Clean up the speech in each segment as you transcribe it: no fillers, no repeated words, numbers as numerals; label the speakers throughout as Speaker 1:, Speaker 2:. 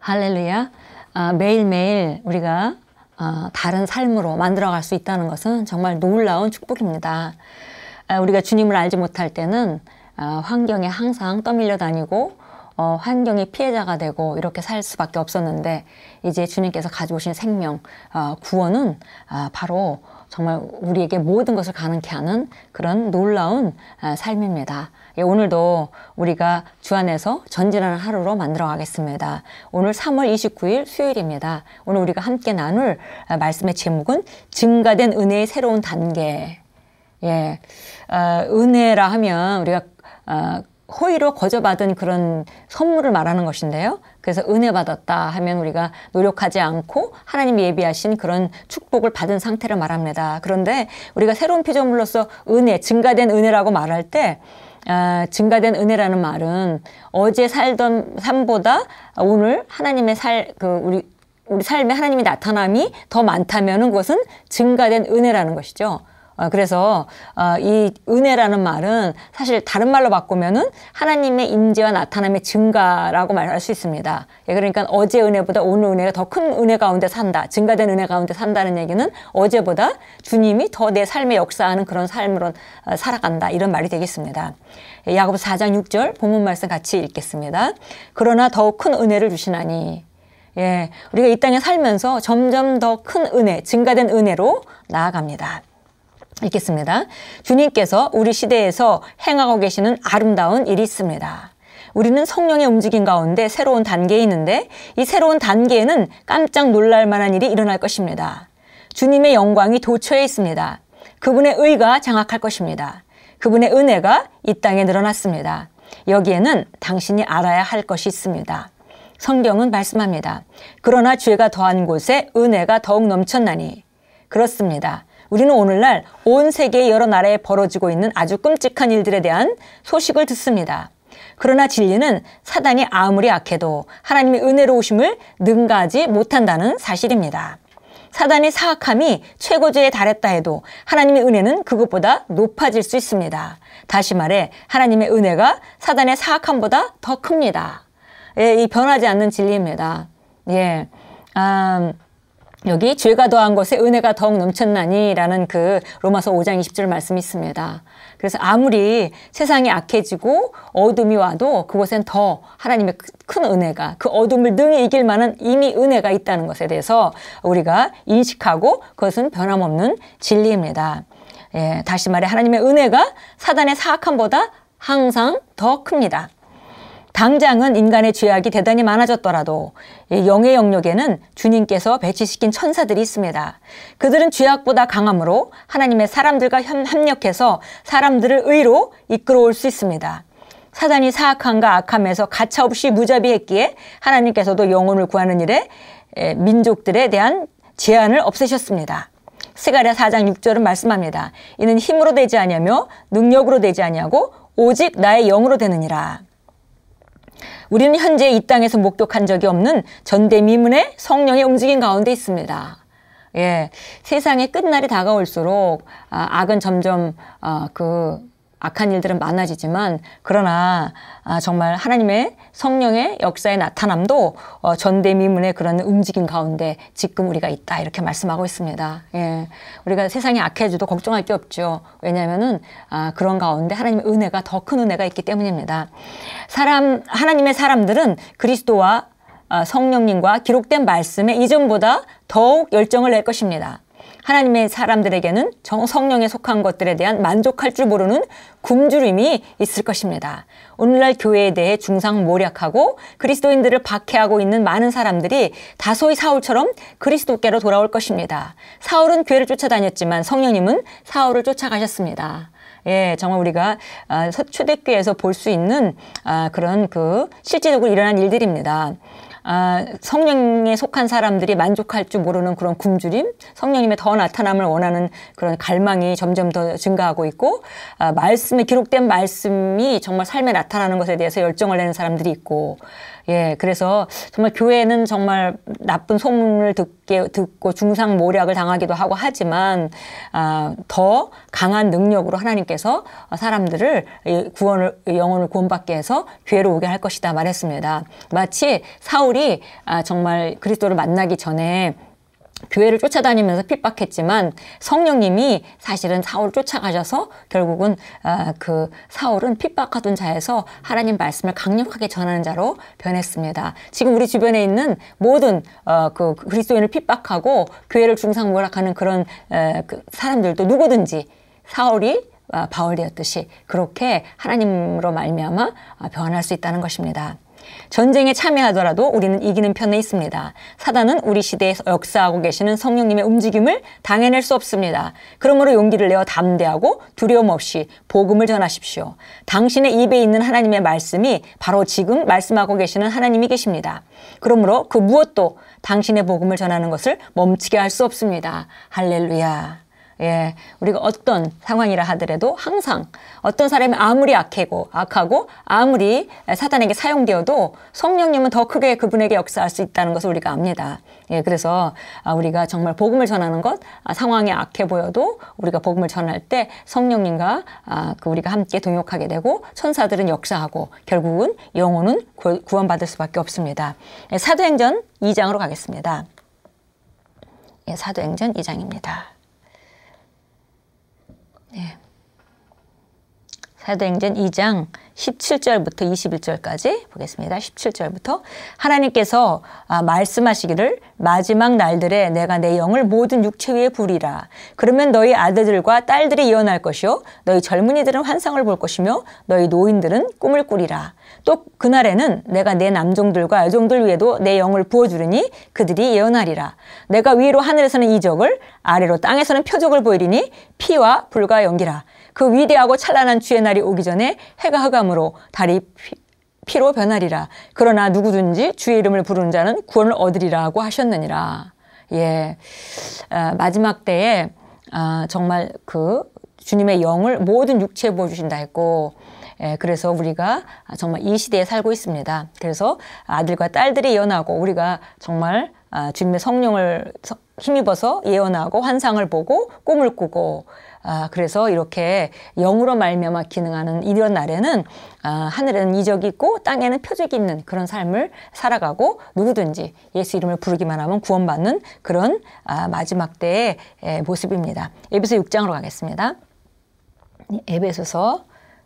Speaker 1: 할렐루야. 매일매일 우리가 다른 삶으로 만들어갈 수 있다는 것은 정말 놀라운 축복입니다. 우리가 주님을 알지 못할 때는 환경에 항상 떠밀려 다니고 환경의 피해자가 되고 이렇게 살 수밖에 없었는데, 이제 주님께서 가져오신 생명, 구원은 바로 정말 우리에게 모든 것을 가능케 하는 그런 놀라운 삶입니다. 오늘도 우리가 주 안에서 전진하는 하루로 만들어 가겠습니다. 오늘 3월 29일 수요일입니다. 오늘 우리가 함께 나눌 말씀의 제목은 증가된 은혜의 새로운 단계. 은혜라 하면 우리가 호의로 거저받은 그런 선물을 말하는 것인데요. 그래서 은혜 받았다 하면 우리가 노력하지 않고 하나님이 예비하신 그런 축복을 받은 상태를 말합니다. 그런데 우리가 새로운 피조물로서 은혜, 증가된 은혜라고 말할 때 증가된 은혜라는 말은 어제 살던 삶보다 오늘 하나님의 우리 삶에 하나님의 나타남이 더 많다면은 그것은 증가된 은혜라는 것이죠. 그래서 이 은혜라는 말은 사실 다른 말로 바꾸면은 하나님의 임재와 나타남의 증가라고 말할 수 있습니다. 그러니까 어제 은혜보다 오늘 은혜가 더 큰 은혜 가운데 산다, 증가된 은혜 가운데 산다는 얘기는 어제보다 주님이 더 내 삶에 역사하는 그런 삶으로 살아간다, 이런 말이 되겠습니다. 야고보서 4장 6절 본문 말씀 같이 읽겠습니다. 그러나 더욱 큰 은혜를 주시나니. 우리가 이 땅에 살면서 점점 더 큰 은혜, 증가된 은혜로 나아갑니다. 읽겠습니다. 주님께서 우리 시대에서 행하고 계시는 아름다운 일이 있습니다. 우리는 성령의 움직임 가운데 새로운 단계에 있는데, 이 새로운 단계에는 깜짝 놀랄 만한 일이 일어날 것입니다. 주님의 영광이 도처에 있습니다. 그분의 의가 장악할 것입니다. 그분의 은혜가 이 땅에 늘어났습니다. 여기에는 당신이 알아야 할 것이 있습니다. 성경은 말씀합니다. 그러나 죄가 더한 곳에 은혜가 더욱 넘쳤나니. 그렇습니다. 우리는 오늘날 온 세계의 여러 나라에 벌어지고 있는 아주 끔찍한 일들에 대한 소식을 듣습니다. 그러나 진리는 사단이 아무리 악해도 하나님의 은혜로우심을 능가하지 못한다는 사실입니다. 사단의 사악함이 최고조에 달했다 해도 하나님의 은혜는 그것보다 높아질 수 있습니다. 다시 말해 하나님의 은혜가 사단의 사악함보다 더 큽니다. 이 변하지 않는 진리입니다. 여기 죄가 더한 것에 은혜가 더욱 넘쳤나니 라는 그 로마서 5장 20절 말씀이 있습니다. 그래서 아무리 세상이 악해지고 어둠이 와도 그곳엔 더 하나님의 큰 은혜가, 그 어둠을 능히 이길 만한 이미 은혜가 있다는 것에 대해서 우리가 인식하고, 그것은 변함없는 진리입니다. 다시 말해 하나님의 은혜가 사단의 사악함보다 항상 더 큽니다. 당장은 인간의 죄악이 대단히 많아졌더라도 영의 영역에는 주님께서 배치시킨 천사들이 있습니다. 그들은 죄악보다 강함으로 하나님의 사람들과 협력해서 사람들을 의로 이끌어올 수 있습니다. 사단이 사악함과 악함에서 가차없이 무자비했기에 하나님께서도 영혼을 구하는 일에 민족들에 대한 제한을 없애셨습니다. 스가랴 4장 6절은 말씀합니다. 이는 힘으로 되지 아니하며 능력으로 되지 아니하고 오직 나의 영으로 되느니라. 우리는 현재 이 땅에서 목격한 적이 없는 전대미문의 성령의 움직임 가운데 있습니다. 세상의 끝날이 다가올수록 악은 점점 악한 일들은 많아지지만, 그러나 정말 하나님의 성령의 역사의 나타남도 전대미문의 그런 움직임 가운데 지금 우리가 있다, 이렇게 말씀하고 있습니다. 우리가 세상이 악해져도 걱정할 게 없죠. 왜냐하면은 그런 가운데 하나님의 은혜가, 더 큰 은혜가 있기 때문입니다. 하나님의 사람들은 그리스도와 성령님과 기록된 말씀에 이전보다 더욱 열정을 낼 것입니다. 하나님의 사람들에게는 성령에 속한 것들에 대한 만족할 줄 모르는 굶주림이 있을 것입니다. 오늘날 교회에 대해 중상모략하고 그리스도인들을 박해하고 있는 많은 사람들이 다소의 사울처럼 그리스도께로 돌아올 것입니다. 사울은 교회를 쫓아다녔지만 성령님은 사울을 쫓아가셨습니다. 정말 우리가 초대교회에서 볼 수 있는 그런 실제적으로 일어난 일들입니다. 성령에 속한 사람들이 만족할 줄 모르는 그런 굶주림, 성령님의 더 나타남을 원하는 그런 갈망이 점점 더 증가하고 있고, 말씀에 기록된 말씀이 정말 삶에 나타나는 것에 대해서 열정을 내는 사람들이 있고, 예, 그래서 정말 교회는 정말 나쁜 소문을 듣고 중상모략을 당하기도 하고 하지만 더 강한 능력으로 하나님께서 사람들을 영혼을 구원받게 해서 교회로 오게 할 것이다 말했습니다. 마치 사울이 정말 그리스도를 만나기 전에 교회를 쫓아다니면서 핍박했지만 성령님이 사실은 사울을 쫓아가셔서 결국은 그 사울은 핍박하던 자에서 하나님 말씀을 강력하게 전하는 자로 변했습니다. 지금 우리 주변에 있는 모든 그 그리스도인을 핍박하고 교회를 중상모략하는 그런 그 사람들도 누구든지 사울이 바울 되었듯이 그렇게 하나님으로 말미암아 변할 수 있다는 것입니다. 전쟁에 참여하더라도 우리는 이기는 편에 있습니다. 사단은 우리 시대에서 역사하고 계시는 성령님의 움직임을 당해낼 수 없습니다. 그러므로 용기를 내어 담대하고 두려움 없이 복음을 전하십시오. 당신의 입에 있는 하나님의 말씀이 바로 지금 말씀하고 계시는 하나님이 계십니다. 그러므로 그 무엇도 당신의 복음을 전하는 것을 멈추게 할 수 없습니다. 할렐루야. 예, 우리가 어떤 상황이라 하더라도 항상 어떤 사람이 아무리 악하고 아무리 사단에게 사용되어도 성령님은 더 크게 그분에게 역사할 수 있다는 것을 우리가 압니다. 예, 그래서 우리가 정말 복음을 전하는 것, 상황이 악해 보여도 우리가 복음을 전할 때 성령님과 우리가 함께 동역하게 되고 천사들은 역사하고 결국은 영혼은 구원받을 수밖에 없습니다. 예, 사도행전 2장으로 가겠습니다. 예, 사도행전 2장입니다. 네. 사도행전 2장 17절부터 21절까지 보겠습니다. 17절부터 하나님께서 말씀하시기를 마지막 날들에 내가 내 영을 모든 육체 위에 부리라. 그러면 너희 아들들과 딸들이 예언할 것이요 너희 젊은이들은 환상을 볼 것이며 너희 노인들은 꿈을 꾸리라. 또 그날에는 내가 내 남종들과 여종들 위에도 내 영을 부어주리니 그들이 예언하리라. 내가 위로 하늘에서는 이적을 아래로 땅에서는 표적을 보이리니 피와 불과 연기라. 그 위대하고 찬란한 주의 날이 오기 전에 해가 흑암으로 달이 피로 변하리라. 그러나 누구든지 주의 이름을 부르는 자는 구원을 얻으리라고 하셨느니라. 예, 마지막 때에 정말 그 주님의 영을 모든 육체에 부어주신다 했고, 예, 그래서 우리가 정말 이 시대에 살고 있습니다. 그래서 아들과 딸들이 예언하고 우리가 정말 주님의 성령을 힘입어서 예언하고 환상을 보고 꿈을 꾸고 그래서 이렇게 영으로 말미암아 기능하는 이런 날에는 하늘에는 이적이 있고 땅에는 표적이 있는 그런 삶을 살아가고 누구든지 예수 이름을 부르기만 하면 구원받는 그런 마지막 때의 모습입니다. 에베소 6장으로 가겠습니다. 에베소서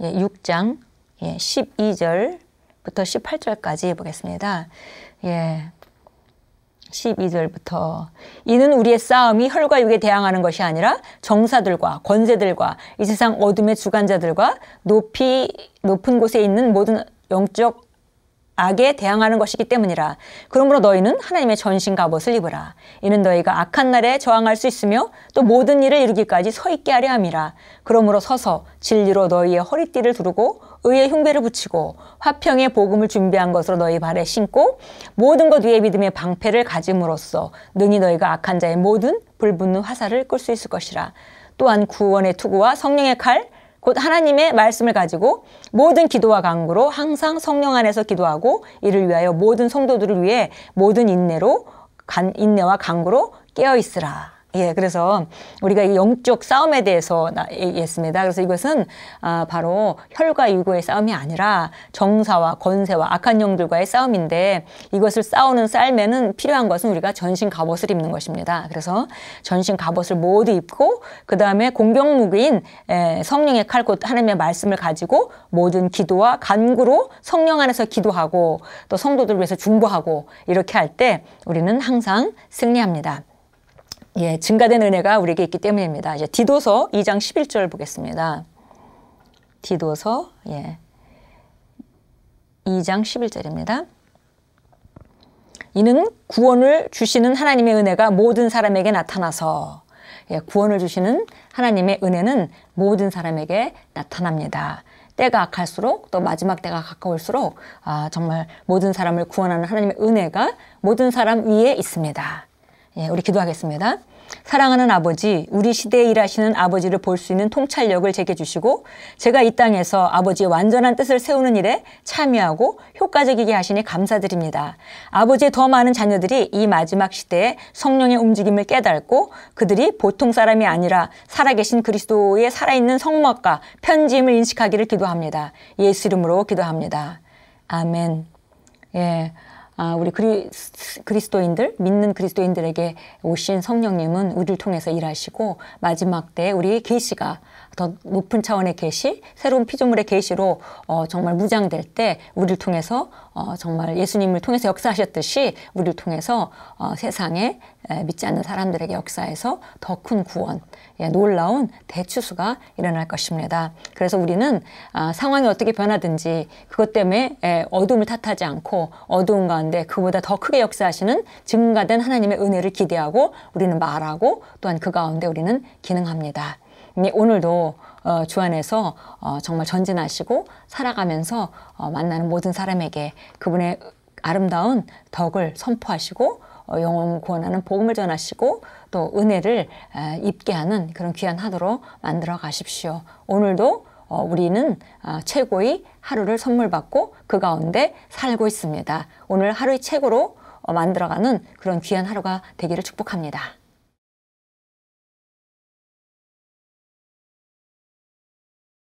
Speaker 1: 6장 12절부터 18절까지 보겠습니다. 예. 12절부터 이는 우리의 싸움이 혈과 육에 대항하는 것이 아니라 정사들과 권세들과 이 세상 어둠의 주관자들과 높은 곳에 있는 모든 영적 악에 대항하는 것이기 때문이라. 그러므로 너희는 하나님의 전신 갑옷을 입으라. 이는 너희가 악한 날에 저항할 수 있으며 또 모든 일을 이루기까지 서 있게 하려 함이라. 그러므로 서서 진리로 너희의 허리띠를 두르고 의의 흉배를 붙이고 화평의 복음을 준비한 것으로 너희 발에 신고 모든 것 위에 믿음의 방패를 가짐으로써 능히 너희가 악한 자의 모든 불붙는 화살을 끌 수 있을 것이라. 또한 구원의 투구와 성령의 칼 곧 하나님의 말씀을 가지고 모든 기도와 간구로 항상 성령 안에서 기도하고 이를 위하여 모든 성도들을 위해 모든 인내와 간구로 깨어 있으라. 예, 그래서 우리가 이 영적 싸움에 대해서 얘기했습니다. 그래서 이것은 바로 혈과 육의 싸움이 아니라 정사와 권세와 악한 영들과의 싸움인데 이것을 싸우는 쌀매는 필요한 것은 우리가 전신 갑옷을 입는 것입니다. 그래서 전신 갑옷을 모두 입고 그 다음에 공격무기인 성령의 칼 곧 하나님의 말씀을 가지고 모든 기도와 간구로 성령 안에서 기도하고 또 성도들을 위해서 중보하고 이렇게 할 때 우리는 항상 승리합니다. 예, 증가된 은혜가 우리에게 있기 때문입니다. 이제 디도서 2장 11절 보겠습니다. 디도서 2장 11절입니다. 이는 구원을 주시는 하나님의 은혜가 모든 사람에게 나타나서 구원을 주시는 하나님의 은혜는 모든 사람에게 나타납니다. 때가 악할수록 또 마지막 때가 가까울수록 정말 모든 사람을 구원하는 하나님의 은혜가 모든 사람 위에 있습니다. 예, 우리 기도하겠습니다. 사랑하는 아버지, 우리 시대에 일하시는 아버지를 볼 수 있는 통찰력을 제게 주시고 제가 이 땅에서 아버지의 완전한 뜻을 세우는 일에 참여하고 효과적이게 하시니 감사드립니다. 아버지의 더 많은 자녀들이 이 마지막 시대에 성령의 움직임을 깨닫고 그들이 보통 사람이 아니라 살아계신 그리스도의 살아있는 성막과 편지임을 인식하기를 기도합니다. 예수 이름으로 기도합니다. 아멘. 예. 우리 그리스도인들, 믿는 그리스도인들에게 오신 성령님은 우리를 통해서 일하시고 마지막 때 우리의 계시가 더 높은 차원의 계시, 새로운 피조물의 계시로 정말 무장될 때 우리를 통해서 정말 예수님을 통해서 역사하셨듯이 우리를 통해서 세상에 믿지 않는 사람들에게 역사해서 더 큰 구원, 놀라운 대추수가 일어날 것입니다. 그래서 우리는 상황이 어떻게 변하든지 그것 때문에 어둠을 탓하지 않고 어두운 가운데 그보다 더 크게 역사하시는 증가된 하나님의 은혜를 기대하고 우리는 말하고 또한 그 가운데 우리는 기능합니다. 오늘도 주 안에서 정말 전진하시고 살아가면서 만나는 모든 사람에게 그분의 아름다운 덕을 선포하시고 영혼 구원하는 복음을 전하시고 또 은혜를 입게 하는 그런 귀한 하루로 만들어 가십시오. 오늘도 우리는 최고의 하루를 선물 받고 그 가운데 살고 있습니다. 오늘 하루의 최고로 만들어가는 그런 귀한 하루가 되기를 축복합니다.